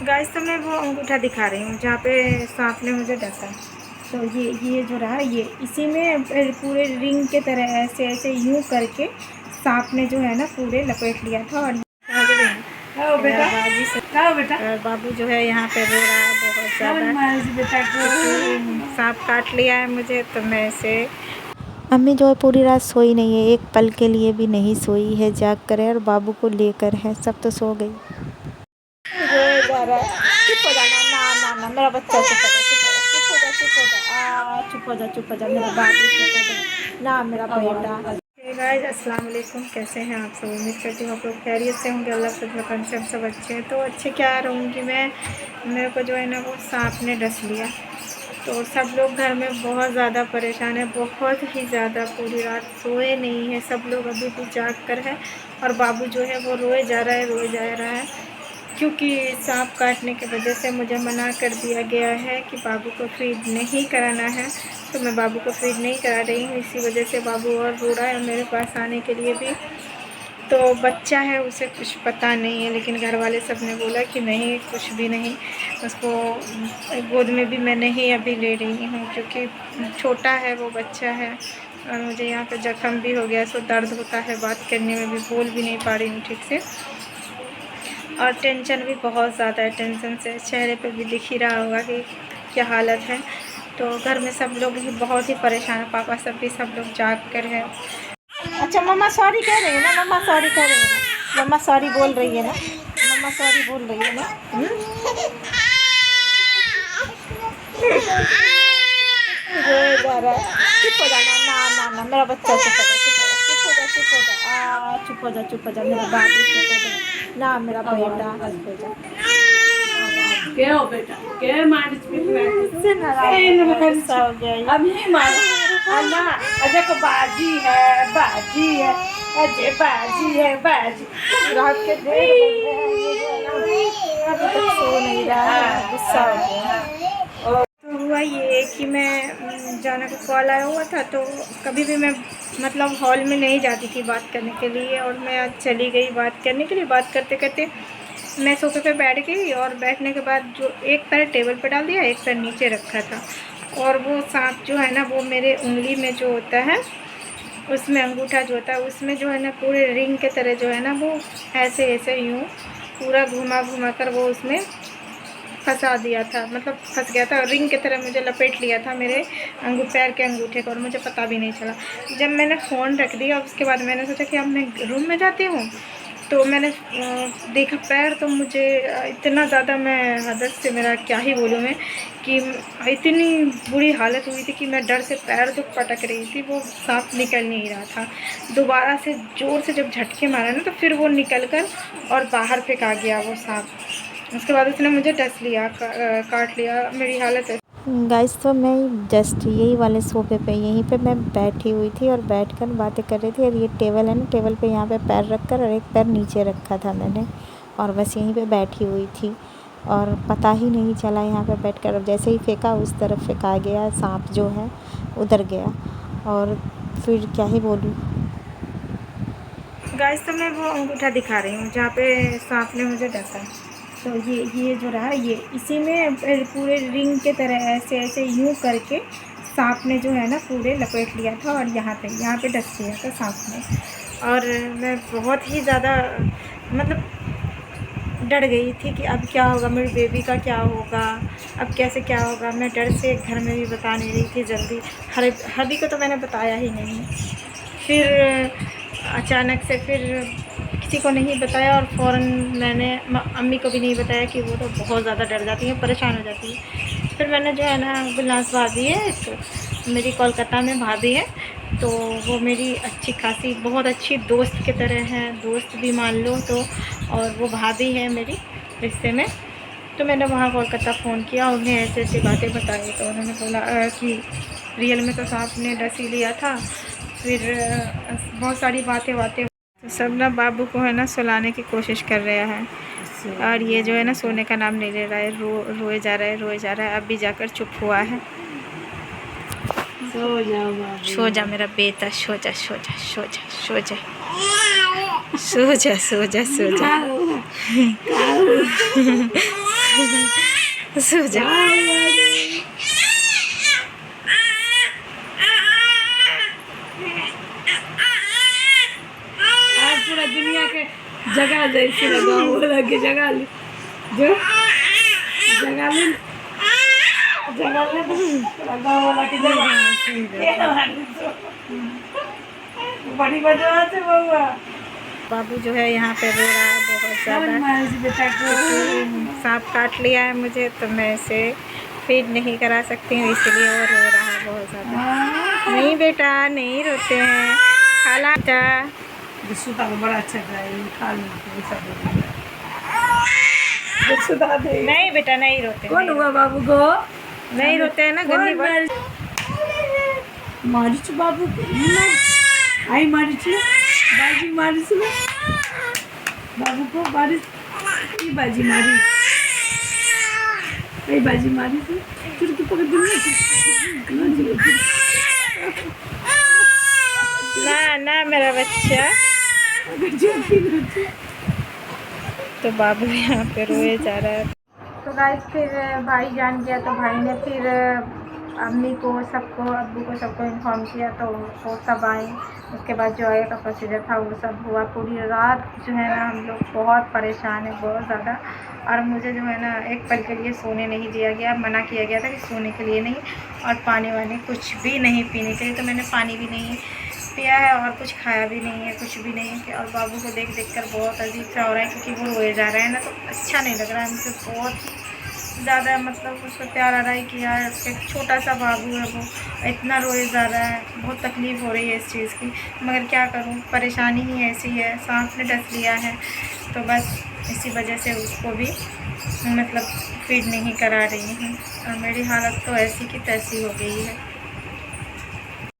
Guys तो मैं वो अंगूठा दिखा रही हूँ जहाँ पे सांप ने मुझे डसा। तो ये जो रहा ये इसी में पूरे रिंग के तरह ऐसे ऐसे यूं करके सांप ने जो है ना पूरे लपेट लिया था। और बाबू जो है यहाँ पे रो रहा है बहुत ज़्यादा क्योंकि सांप काट लिया है मुझे। तो मैं इसे अम्मी जो है पूरी रात सोई नहीं है, एक पल के लिए भी नहीं सोई है, जाग कर है और बाबू को लेकर है। सब तो सो गई। जा रहा है। चुप हो जाना, ना ना ना मेरा बच्चा, चुप हो जा, चुप हो जा, चुप हो जा, चुप हो जा, चुप हो जा मेरा बाबू, चुप हो जा ना मेरा बेटा। गाइस अस्सलाम वालेकुम, कैसे हैं आप सब? उम्मीद करती हूँ आप लोग खैरियत से होंगे। अल्लाह से दुआ से हम सब अच्छे हैं। तो अच्छे क्या रहूँगी मैं, मेरे को जो है ना वो सांप ने डस लिया। तो सब लोग घर में बहुत ज़्यादा परेशान है, बहुत ही ज़्यादा, पूरी रात सोए नहीं है सब लोग, अभी भी जाग कर है। और बाबू जो है वो रोए जा रहा है, रोए जा रहा है क्योंकि सांप काटने की वजह से मुझे मना कर दिया गया है कि बाबू को फीड नहीं कराना है। तो मैं बाबू को फीड नहीं करा रही हूँ, इसी वजह से बाबू और रो रहा है मेरे पास आने के लिए भी। तो बच्चा है, उसे कुछ पता नहीं है, लेकिन घर वाले सब ने बोला कि नहीं कुछ भी नहीं, उसको गोद में भी मैं नहीं अभी ले रही हूँ क्योंकि छोटा है, वो बच्चा है। और मुझे यहाँ पे जख्म भी हो गया, सो दर्द होता है, बात करने में भी बोल भी नहीं पा रही हूँ ठीक से। और टेंशन भी बहुत ज़्यादा है, टेंशन से चेहरे पे भी दिख ही रहा होगा कि क्या हालत है। तो घर में सब लोग ही बहुत ही परेशान है, पापा सब भी, सब लोग जाग कर है। अच्छा मम्मा सॉरी कह रही है ना, मम्मा सॉरी कह रही है ना, मम्मा सॉरी बोल रही है ना, मम्मा सॉरी बोल रही है ना। रोए जा रहा है। चुप हो जाना, ना ना ना मेरा बच्चा, चुप हो जा, चुप हो जा, चुप हो जा, चुप हो जा, चुप हो जा मेरा बाबू, चुप हो जा ना मेरा बेटा, चुप हो जा। क्या हो बेटा, क्या मार गुस्सा हो गया अब नहीं मारो ना। अजय को बाजी है, बाजी है, अजय बाजी है, बाजी। रात के 1:30 बज रहे हैं, अभी तक सो नहीं रहा है, गुस्सा हो गया। तो हुआ ये कि मैं जाना का कॉल आया हुआ था, तो कभी भी मैं मतलब हॉल में नहीं जाती थी बात करने के लिए, और मैं आज चली गई बात करने के लिए। बात करते करते मैं सोफे पे बैठ गई, और बैठने के बाद जो एक पैर टेबल पे डाल दिया, एक पैर नीचे रखा था, और वो सांप जो है ना वो मेरे उंगली में जो होता है उसमें, अंगूठा जो होता है उसमें जो है ना पूरे रिंग के तरह जो है ना वो ऐसे ऐसे यूँ पूरा घुमा घुमा कर वो उसमें फंसा दिया था, मतलब फंस गया था, रिंग की तरह मुझे लपेट लिया था मेरे पैर के अंगूठे को, और मुझे पता भी नहीं चला। जब मैंने फ़ोन रख दिया उसके बाद मैंने सोचा कि अब मैं रूम में जाती हूँ, तो मैंने देखा पैर, तो मुझे इतना ज़्यादा, मैं हद से, मेरा क्या ही बोलूँ मैं, कि इतनी बुरी हालत हुई थी कि मैं डर से पैर जो पटक रही थी, वो सांप निकल नहीं रहा था। दोबारा से ज़ोर से जब झटके मारा ना, तो फिर वो निकल कर और बाहर फेंका गया वो सांप। उसके बाद उसने मुझे डस लिया, काट लिया, मेरी हालत है। गाइस तो मैं जस्ट यही वाले सोफे पे यहीं पे मैं बैठी हुई थी और बैठकर बातें कर रही थी। और ये टेबल है ना, टेबल पे यहाँ पे पैर रखकर और एक पैर नीचे रखा था मैंने, और बस यहीं पे बैठी हुई थी और पता ही नहीं चला यहाँ पे बैठकर। और जैसे ही फेंका उस तरफ फेंका गया, सांप जो है उधर गया, और फिर क्या ही बोलूँ। गाइस तो मैं वो अंगूठा दिखा रही हूँ जहाँ पे सांप ने मुझे डसा। तो ये जो रहा ये इसी में पूरे रिंग के तरह ऐसे ऐसे यूं करके सांप ने जो है ना पूरे लपेट लिया था, और यहाँ पे डस लिया था सांप ने। और मैं बहुत ही ज़्यादा मतलब डर गई थी कि अब क्या होगा, मेरी बेबी का क्या होगा, अब कैसे क्या होगा। मैं डर से घर में भी बता नहीं रही थी जल्दी, हबी को तो मैंने बताया ही नहीं। फिर अचानक से फिर किसी को नहीं बताया, और फ़ौरन मैंने अम्मी को भी नहीं बताया कि वो तो बहुत ज़्यादा डर जाती हैं, परेशान हो जाती है। फिर मैंने जो है ना, गुलनाज भाभी है तो मेरी कोलकाता में भाभी है, तो वो मेरी अच्छी खासी बहुत अच्छी दोस्त की तरह है, दोस्त भी मान लो तो। और वो भाभी है मेरी रिश्ते में। तो मैंने वहाँ कोलकाता फ़ोन किया, उन्हें ऐसे ऐसी बातें बताई, तो उन्होंने बोला कि रियल में तो सांप ने डस ही लिया था। फिर बहुत सारी बातें तो सब ना बाबू को है ना सुलाने की कोशिश कर रहा है, और ये जो है ना सोने का नाम नहीं ले रहा है, रोए जा रहा है, रोए जा रहा है। अब भी जाकर चुप हुआ है। सो जा मेरा बेटा, सो जा, सो जा, सो जा, सो जा, सो जा, सो जा, सो जा। सो जा। आज पूरा दुनिया के जगह जैसी लगा बोला कि जगह ली जो जगह ली लगा बोला कि जगह बड़ी बदमाश है बउआ। बाबू जो है यहाँ पे रो रहा है बहुत ज़्यादा। बेटा को सांप काट लिया है मुझे, तो मैं इसे फीड नहीं करा सकती हूँ, इसलिए वो रो रहा है बहुत ज़्यादा। नहीं बेटा नहीं रोते हैं, खाला बेटा। सुधा को बड़ा अच्छा खा सुधा दे। नहीं बेटा नहीं रोते। कौन हुआ बाबू को? नहीं रोते हैं ना, गंदी बात। मारिच बाबू को आई मारिच बाजी मारिच ना बाबू को बारिश ये बाजी मारी ये बाजी मारी थी चुटकी पकड़ दी ना ना मेरा बच्चा। तो बाबू यहाँ पे रोए जा रहा है। तो गाइस फिर भाई जान गया, तो भाई ने फिर अम्मी को सबको, अब्बू को सबको इन्फॉर्म किया, तो वो सब आए। उसके बाद जो आगे का प्रोसीजर था वो सब हुआ। पूरी रात जो है ना हम लोग बहुत परेशान है, बहुत ज़्यादा। और मुझे जो है ना एक पल के लिए सोने नहीं दिया गया, मना किया गया था कि सोने के लिए नहीं, और पानी वानी कुछ भी नहीं पीने के लिए। तो मैंने पानी भी नहीं पिया है और कुछ खाया भी नहीं है, कुछ भी नहीं है। और बाबू को देख देख कर बहुत अजीब सा हो रहा है, क्योंकि वो रोए जा रहा है ना, तो अच्छा नहीं लग रहा है मुझे। बहुत ज़्यादा मतलब उसको प्यार आ रहा है कि यार एक छोटा सा बाबू है, वो इतना रोए जा रहा है। बहुत तकलीफ़ हो रही है इस चीज़ की, मगर क्या करूं, परेशानी ही ऐसी है, सांप ने डस लिया है। तो बस इसी वजह से उसको भी मतलब फीड नहीं करा रही हूँ, और मेरी हालत तो ऐसी की तैसी हो गई है।